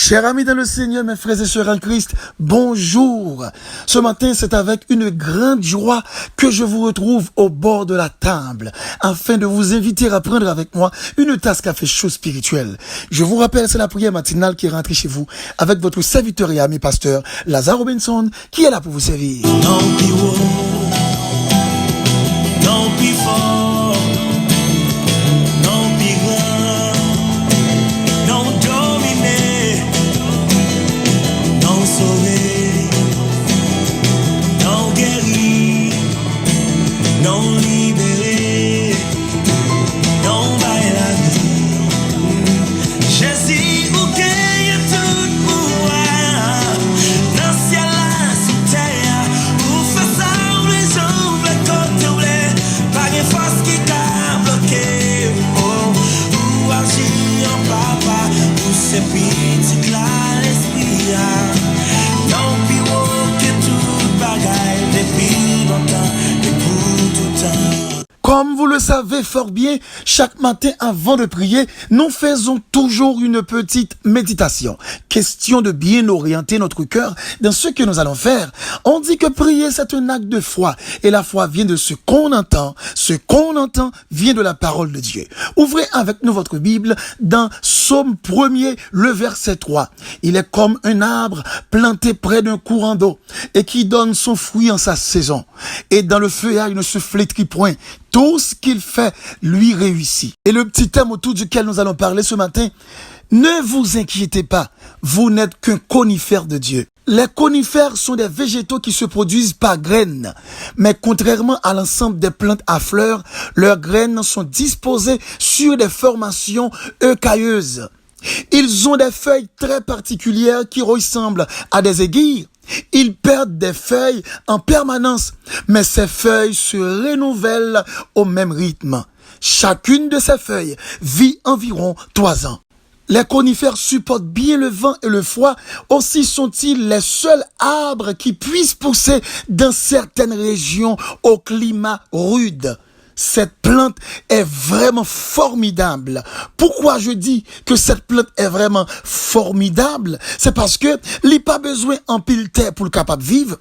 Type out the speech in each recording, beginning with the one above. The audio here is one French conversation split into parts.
Chers amis dans le Seigneur, mes frères et sœurs en Christ, bonjour. Ce matin, c'est avec une grande joie que je vous retrouve au bord de la table, afin de vous inviter à prendre avec moi une tasse café chaud spirituel. Je vous rappelle, c'est la prière matinale qui est rentrée chez vous avec votre serviteur et ami pasteur, Lazare Robinson, qui est là pour vous servir. Don't be woe, don't be fall, don't be grand, don't dominer, don't sauver, don't guérir, don't libérer, don't bailler la vie. Jésus, vous gagnez tout pour moi, dans le ciel là, sous terre, vous faites ça, vous les gens, vous les côtes, vous les, pas de force qui t'a bloqué, oh, vous agir en papa, vous c'est petit là, l'esprit là, don't be walking tout bagaille, depuis longtemps, et pour tout temps. Comme vous le savez fort bien, chaque matin avant de prier, nous faisons toujours une petite méditation. Question de bien orienter notre cœur dans ce que nous allons faire. On dit que prier, c'est un acte de foi. Et la foi vient de ce qu'on entend. Ce qu'on entend vient de la parole de Dieu. Ouvrez avec nous votre Bible dans Psaume 1er, le verset 3. Il est comme un arbre planté près d'un courant d'eau et qui donne son fruit en sa saison. Et dans le feuillage ne se flétrit point. Tout ce qu'il fait lui réussit. Et le petit thème autour duquel nous allons parler ce matin, ne vous inquiétez pas, vous n'êtes qu'un conifère de Dieu. Les conifères sont des végétaux qui se produisent par graines. Mais contrairement à l'ensemble des plantes à fleurs, leurs graines sont disposées sur des formations écailleuses. Ils ont des feuilles très particulières qui ressemblent à des aiguilles. Ils perdent des feuilles en permanence, mais ces feuilles se renouvellent au même rythme. Chacune de ces feuilles vit environ 3 ans. Les conifères supportent bien le vent et le froid, aussi sont-ils les seuls arbres qui puissent pousser dans certaines régions au climat rude. Cette plante est vraiment formidable. Pourquoi je dis que cette plante est vraiment formidable? C'est parce que il n'y a pas besoin en pile terre pour le capable de vivre.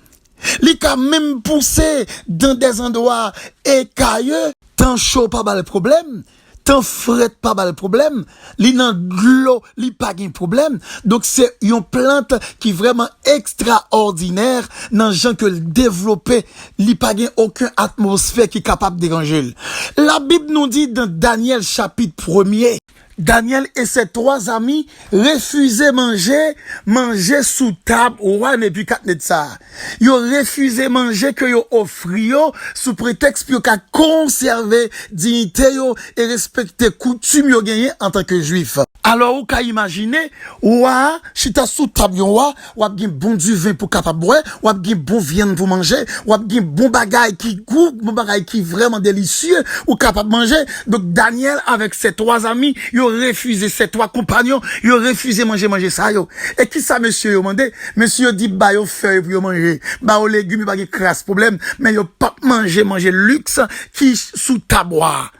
Il y a même poussé dans des endroits écailleux. Tant chaud, pas mal de problème. Tant fret, pas mal de problème. Li nan l'eau, li pas de problème. Donc c'est une plante qui est vraiment extraordinaire dans gens que le développer, li pas aucune atmosphère qui est capable de déranger. La Bible nous dit dans Daniel chapitre 1er, Daniel et ses 3 amis refusaient manger sous table au roi Nebuchadnezzar. Ils ont refusé manger que yo offri yo sous prétexte pour qu'à conserver dignité yo et respecter coutume yo gagné en tant que juif. Alors ou ka imaginer roi chita sous table yo roi, ou a gen bon du vin pour capable boire, ou a gen bon viande pour manger, ou a gen bon bagay qui goût, bon bagay qui vraiment délicieux ou capable manger. Donc Daniel avec ses 3 amis, ils ont refusé, ces 3 compagnons, ils ont refusé manger ça yo. Et qui ça monsieur yo mandé? Monsieur dit ba yo feuille pour yo manger, ba yo légumes pas de crasse problème, mais yo pas manger luxe qui sous taboire.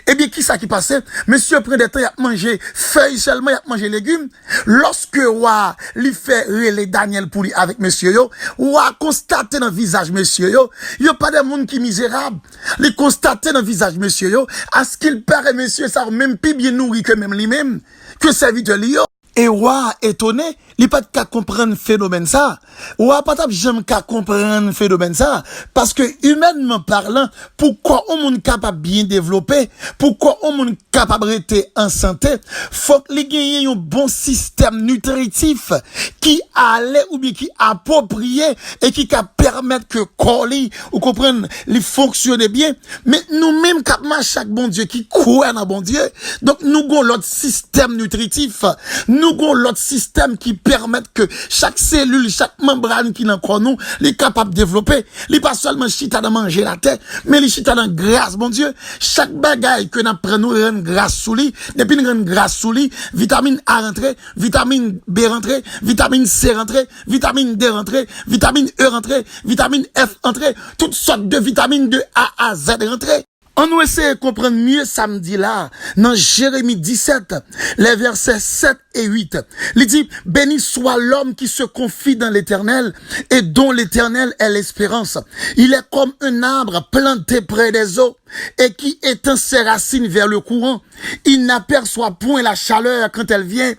Eh bien, qui ça qui passait? Monsieur prend des temps, il a mangé feuilles seulement, il a mangé légumes. Lorsque roi lui fait relais Daniel pour lui avec monsieur yo, roi constate dans le visage monsieur yo, y a pas de monde qui misérable. Il constate dans le visage monsieur yo, à ce qu'il paraît monsieur ça même plus bien nourri que même lui-même, que serviteur li yo. Et roi étonné, il pas qu'à comprendre phénomène ça. Roi pas jamais qu'à comprendre phénomène ça parce que humainement parlant, pourquoi on monde capable bien développer, pourquoi on monde capable rester en santé, faut qu'il gagne un bon système nutritif qui allait ou bien qui approprié et qui ca permettre que corps ou comprendre les fonctionner bien. Mais nous même cap chaque bon Dieu qui croit dans bon Dieu. Donc nous avons l'autre système nutritif. Nous avons l'autre système qui permet que chaque cellule, chaque membrane qui dans corps nous, est capable de développer. Il pas seulement chita de manger la tête, mais il chita dans grâce, bon Dieu. Chaque bagaille que nous prenons rend grâce sous lui, depuis nous rend grâce sous lui, vitamine A rentrée, vitamine B rentrée, vitamine C rentrée, vitamine D rentrée, vitamine E rentrée, vitamine F rentrée, toutes sortes de vitamines de A à Z rentrée. On nous essaie de comprendre mieux samedi là, dans Jérémie 17, les versets 7 et 8. Il dit, béni soit l'homme qui se confie dans l'Éternel et dont l'Éternel est l'espérance. Il est comme un arbre planté près des eaux et qui étend ses racines vers le courant. Il n'aperçoit point la chaleur quand elle vient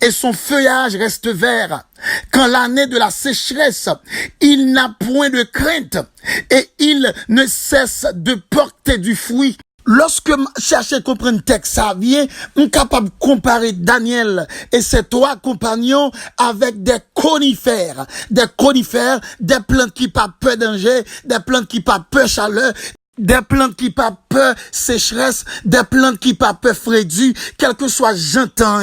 et son feuillage reste vert. Quand l'année de la sécheresse, il n'a point de crainte et il ne cesse de porter du fruit. Lorsque je cherche à comprendre le texte, ça vient, on est capable de comparer Daniel et ses 3 compagnons avec des conifères, des plantes qui pas peur danger, des plantes qui pas peur chaleur, des plantes qui pas peur sécheresse, des plantes qui pas peur frédu, quel que soit temps,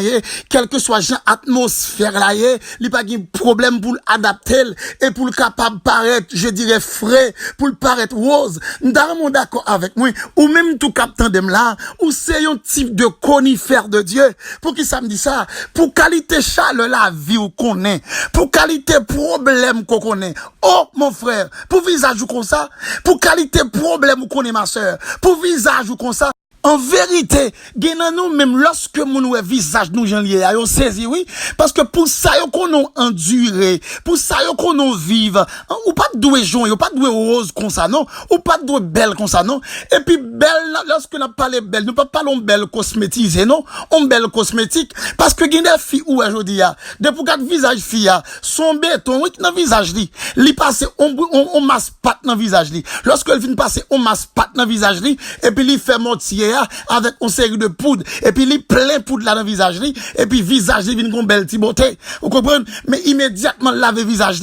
quel que soit atmosphère là, il pas de problème pour l'adapter et pour le capable paraître, je dirais frais, pour le paraître rose. Nous d'accord avec moi, ou même tout captain de là, ou c'est un type de conifère de Dieu. Pour qui ça me dit ça? Pour qualité chaleur la vie ou qu'on est, pour qualité problème qu'on connaît. Oh mon frère, pour visage ou comme ça, pour qualité problème ou qu'on est ma soeur, pour visage ou comme ça. En vérité, nous même lorsque mon visage nous j'en lié, on saisi oui, parce que pour ça qu'on nous enduré, pour ça qu'on nous vive, ou pas de doué jaune, ou pas de doué rose comme ça non, ou pas de doué belle comme ça non. Et puis belle lorsque nous parlons belle, nous pas parlons belle cosmétisée non, on belle cosmétique parce que des filles ou aujourd'hui depuis quatre visage fille son béton oui dans visage li passe on masse pat dans visage lorsque elle vient passer on masse pat dans visage et puis il fait mortier avec une série de poudre et puis il plein poudre là dans visage et puis visage vient con belle petite beauté vous comprenez mais immédiatement laver visage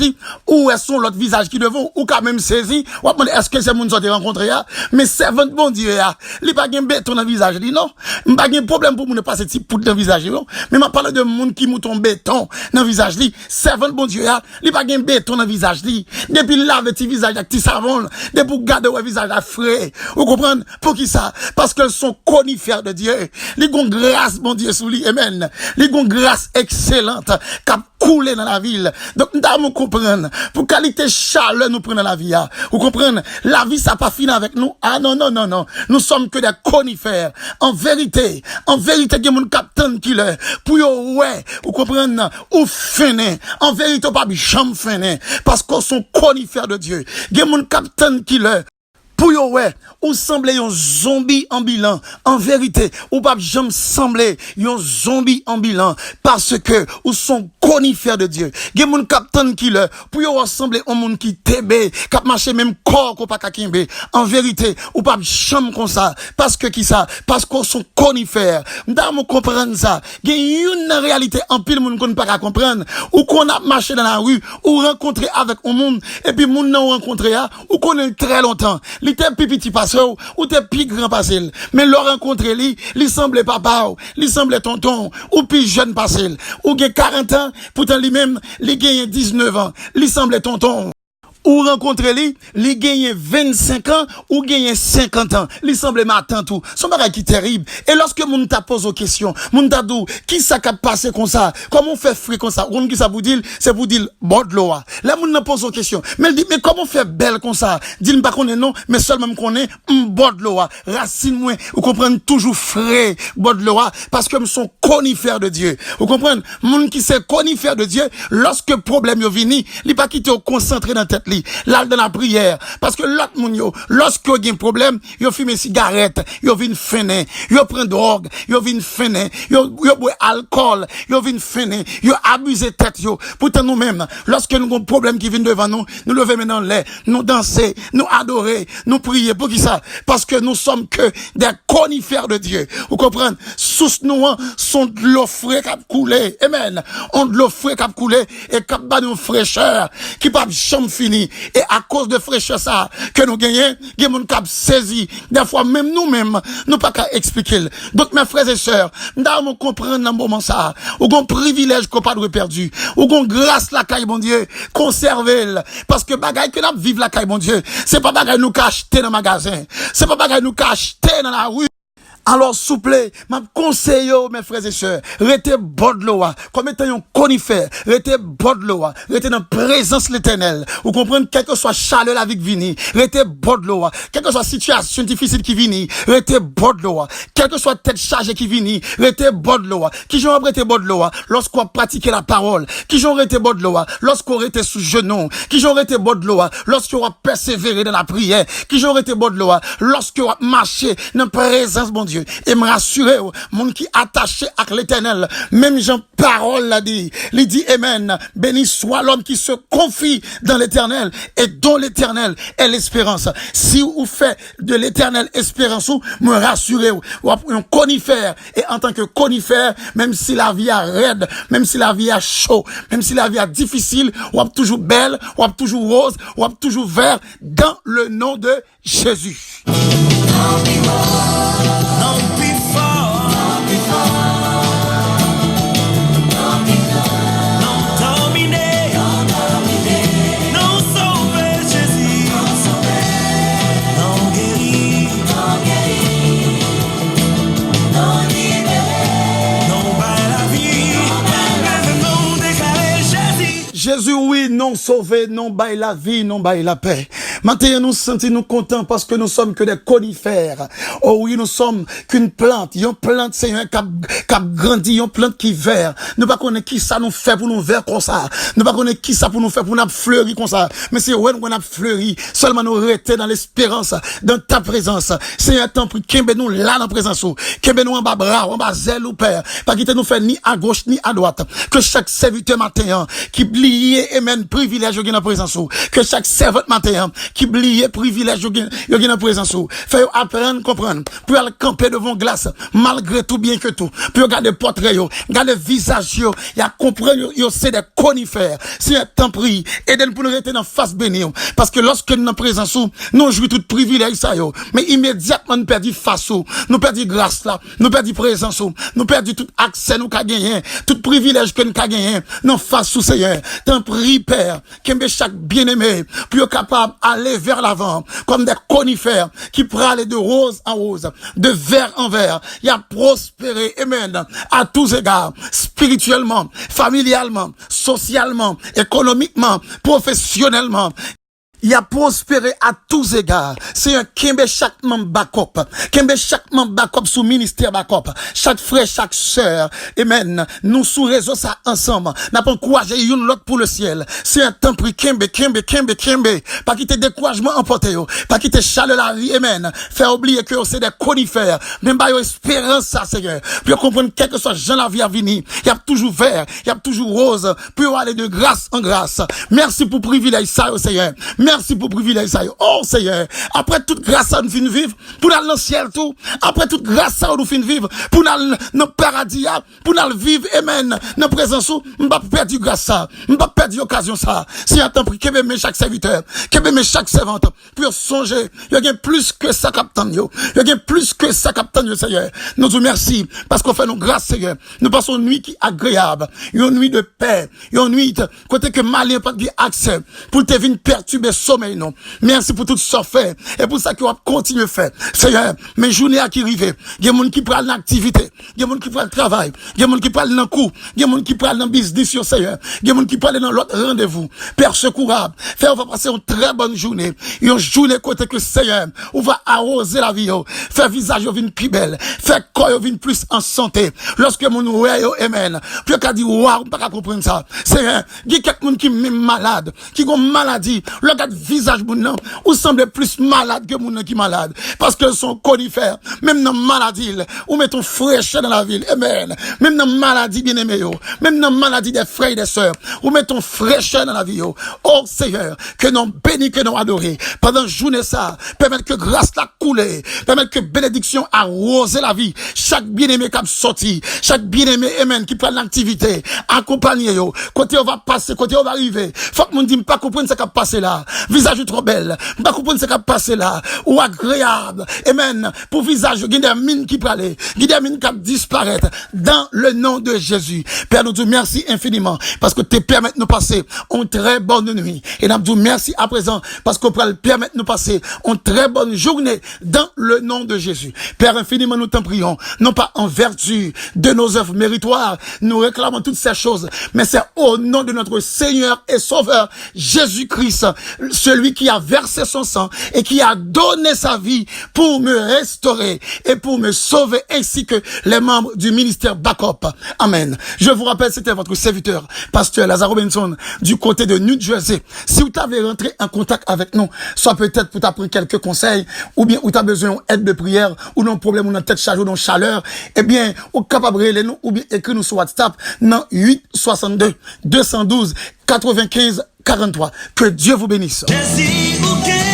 où est son l'autre visage qui devant ou quand même saisi ou est-ce que c'est moun sorti rencontrer mais servant bon Dieu il pas gain béton dans visage non pas gain problème pour moun passer petite poudre dans visage non mais m'a parlé de moun qui mouton béton dans visage servant bon Dieu il pas gain béton dans visage depuis lave petit visage avec petit savon depuis garder le visage à frais vous comprenez pour qui ça parce que sont conifères de Dieu. Les gon grâce, mon Dieu, sous lui, amen. Les gon grâce excellente, qui couler dans la ville. Donc, nous comprendre. Pour qualité chaleur, nous prenons la vie, vous comprenez? La vie, ça pas fini avec nous. Ah, non, non, non, non. Nous sommes que des conifères. En vérité, il y a mon capitaine qui l'est. Pour ouais, vous comprenez? Ou fainé. En vérité, pas jamais fainé. Parce qu'on sont conifères de Dieu. Il y a mon capitaine qui l'est. Pour yo ouais, ou semblez un zombie ambulant. En vérité, ou pas jamais sembler un zombie ambulant parce que ou sont conifères de Dieu. Gen moun captain qui le pour yo ressembler un monde qui tébé, qui marcher même corps ko pas kakimbe. En vérité, ou pas jamais comme ça parce que qui ça? Parce qu'on sont conifères. M'ta mo comprendre ça. Gen une réalité en pile moun kon pas comprendre ou qu'on a marché dans la rue ou rencontré avec un monde et puis moun nan rencontré ou connaît très longtemps. Il était petit passé ou t'es plus grand passé. Mais le rencontrer il semblait papa, il semblait tonton, ou plus jeune passé. Ou il 40 ans, pourtant lui-même, il gagne 19 ans. Il semblait tonton. Ou rencontrer li gagne 25 ans ou gagne 50 ans. Li semble matin tout. Son bagay qui terrible. Et lorsque moun ta pose aux questions, moun ta dou, qui ça qui passé comme ça? Comment on fait frais comme ça? Ou qui ça vous dit? C'est vous dire bon de l'eau. Là moun n'a pose aux questions. Mais elle dit mais comment on fait belle comme ça? Dis pas connaît non, mais seulement me connaît bon de l'eau. Racine moi, vous comprenez toujours frais bon de l'eau parce que me sont conifères de Dieu. Vous comprenez? Moun qui c'est conifère de Dieu, lorsque problème yo vini, li pas quitter au concentré dans tête là dans la prière parce que l'autre moun yo lorsque y a un problème yo fume cigarette yo vinn fene yo prend drogue yo vinn fene yo boit alcool yo vinn fene yo abuse tête yo pourtant nous même lorsque nous avons un problème qui vient devant nous nous lever maintenant l'air nous danser nous adorer nous prier pour qui ça parce que nous sommes que des conifères de Dieu vous comprenez sous nous sont de l'eau frais qui couler amen on de l'eau frais qui couler et qui ba nous fraîcheur qui pas jamais fini. Et à cause de fraîcheur ça que nous gagnons, il y a mon cap saisi. Des fois même nous-mêmes, nous pas qu'à expliquer. Donc mes frères et sœurs, nous devons comprendre dans le moment ça. Ou gon privilège qu'on pas de perdu. Ou gon grâce la caille bon Dieu, conserver parce que bagaille que nous vivre la caille bon Dieu, c'est pas bagaille nous acheter dans magasin. C'est pas bagaille nous acheter dans la rue. Alors, s'il vous plaît, m'a conseillé, mes frères et sœurs, restez bon de l'eau, comme étant un conifère, restez bon de l'eau, restez dans la présence de l'éternel. Vous comprenez, quelle que soit chaleur la vie qui vient, restez bon de l'eau, quelle que soit situation difficile qui vient, restez bon de l'eau, quelle que soit tête chargée qui vient, restez bon de l'eau, qui j'en restez bon de l'eau, lorsqu'on pratique la parole, qui j'en restez bon de l'eau, lorsqu'on restez sous genou, qui j'en restez bon de l'eau, lorsqu'on va persévérer dans la prière, qui j'en restez bon de l'eau, lorsqu'on va marcher dans la présence, mon Dieu, et me rassurer, mon qui attaché à l'éternel, même Jean parole l'a dit, il dit amen, béni soit l'homme qui se confie dans l'éternel et dont l'éternel est l'espérance. Si vous faites de l'éternel espérance, me rassurez, vous un conifère, et en tant que conifère, même si la vie est raide, même si la vie est chaud, même si la vie est difficile, vous êtes toujours belle, vous êtes toujours rose, vous êtes toujours vert, dans le nom de Jésus. Jésus, oui, non sauvé, non bail la vie, non bail la paix. Maintenant, nous sentons contents parce que nous sommes que des conifères. Oh oui, nous sommes qu'une plante. Une plante, c'est un cap grandi, une plante qui vert. Nous pas connaître qui ça nous fait pour nous vers comme ça. Nous pas connaître qui ça pour nous faire pour nous fleurir comme ça. Mais c'est when on a fleuri, seulement nous rester dans l'espérance, dans ta présence. C'est un temps pour qu'embe nous là dans la présence. Qu'embe nous en bas bras, en bas zèle ou père. Pas quitter nous faire ni à gauche ni à droite. Que chaque serviteur matin, qui lié, amen, privilège dans la présence. Que chaque servante matin, qui oublié privilège yo gen en présence ou fait apprendre comprendre pour aller camper devant glace malgré tout bien que tout pour regarder portrait yo regarder visage yo y a comprendre yo c'est des conifères c'est un temps pris aidez-nous pour nous rester dans face béni parce que lorsque nous en présence ou nous jouit tout privilège ça yo mais immédiatement nous perdit face ou nous perdit grâce là nous perdit présence ou nous perdit tout accès nous ka gagner tout privilège que nous ka gagner non face ou Seigneur tant prie Père qu'aime chaque bien-aimé pour capable aller vers l'avant comme des conifères qui prennent de rose en rose de verre en verre il a prospéré amen à tous égards spirituellement familialement socialement économiquement professionnellement il a prospéré à tous égards. C'est un kembe chaque membre backup. Kembe chaque membre backup sous ministère backup. Chaque frère, chaque sœur. Amen. Nous sous réseau ça ensemble. N'a pas encouragé une l'autre pour le ciel. C'est un temps pris kembe. Pas quitter découragement emporté yo. Pas quitter chaleur la vie. Amen. Faire oublier que c'est des conifères. Même pas espérance ça, Seigneur. Puis comprendre quel que soit Jean la vie à venir. Il y a toujours vert. Il y a toujours rose. Puis aller de grâce en grâce. Merci pour privilège ça, Seigneur. Merci pour privilège ça. Oh Seigneur, après toute grâce ça nous fin vivre, pour aller dans le ciel tout, après toute grâce ça nous fin vivre, pour aller dans le paradis, pour aller vivre, amen, dans la présence où, on va perdre grâce ça, on va perdre l'occasion ça. Si un temps pris, que même chaque serviteur, que même chaque servante, pour songer, il y a plus que ça captain yo, il y a plus que ça captain yo Seigneur. Nous vous merci, parce qu'on fait nos grâces Seigneur. Nous passons une nuit qui est agréable, une nuit de paix, une nuit, côté que malin pas de accès, pour te venir perturber sommeil non. Merci pour tout ce fait et pour ça qu'on va continuer à faire. Seigneur, mes journées à qui arrivent, il y a des gens qui prennent l'activité, il y a des gens qui prennent le travail, il y a des gens qui prennent le coup, il y a des gens qui prennent le business sur Seigneur, il y a des gens qui prennent dans l'autre rendez-vous. Père secourable, on va passer une très bonne journée, une journée côté que Seigneur, on va arroser la vie, faire visage vin plus belle, faire corps vin plus en santé. Lorsque mon ouais amen, puis qu'a dit waouh, pas comprendre ça. Seigneur, il y a quelqu'un qui est même malade, qui a une maladie, regarde visage moun ou semble plus malade que moun qui malade parce que sont conifères même dans maladie ou mettons fraîcheur dans la ville amen même dans maladie bien aimé même dans maladie des frères et des sœurs ou mettons fraîcheur dans la vie oh Seigneur que non béni que non adoré pendant journée ça permettre que grâce la couler permettre que bénédiction arrose la vie chaque bien-aimé qui a sorti chaque bien-aimé amen qui prend l'activité accompagner yo côté on va passer côté on va arriver faut que moun dit pas comprendre ça qui a passé là visage trop belle, pas comprendre ce qui a passé là, ou agréable, amen, pour visage, il y a des mines qui parlaient, il y a des mines qui disparaissent, dans le nom de Jésus. Père, nous te merci infiniment, parce que tu permets de nous passer une très bonne nuit, et nous te merci à présent, parce qu'on peut permettre de nous passer une très bonne journée, dans le nom de Jésus. Père, infiniment, nous t'en prions, non pas en vertu de nos œuvres méritoires, nous réclamons toutes ces choses, mais c'est au nom de notre Seigneur et Sauveur, Jésus-Christ, celui qui a versé son sang et qui a donné sa vie pour me restaurer et pour me sauver, ainsi que les membres du ministère Backup. Amen. Je vous rappelle, c'était votre serviteur, pasteur Lazare Robinson, du côté de New Jersey. Si vous avez rentré en contact avec nous, soit peut-être pour t'apprendre quelques conseils, ou bien où tu as besoin d'aide de prière, ou non problème, ou dans tête chargée, ou dans chaleur, eh bien, ou capable de nous, ou bien écrire nous sur WhatsApp, dans 862 212 95 43. Que Dieu vous bénisse. Jesse, okay.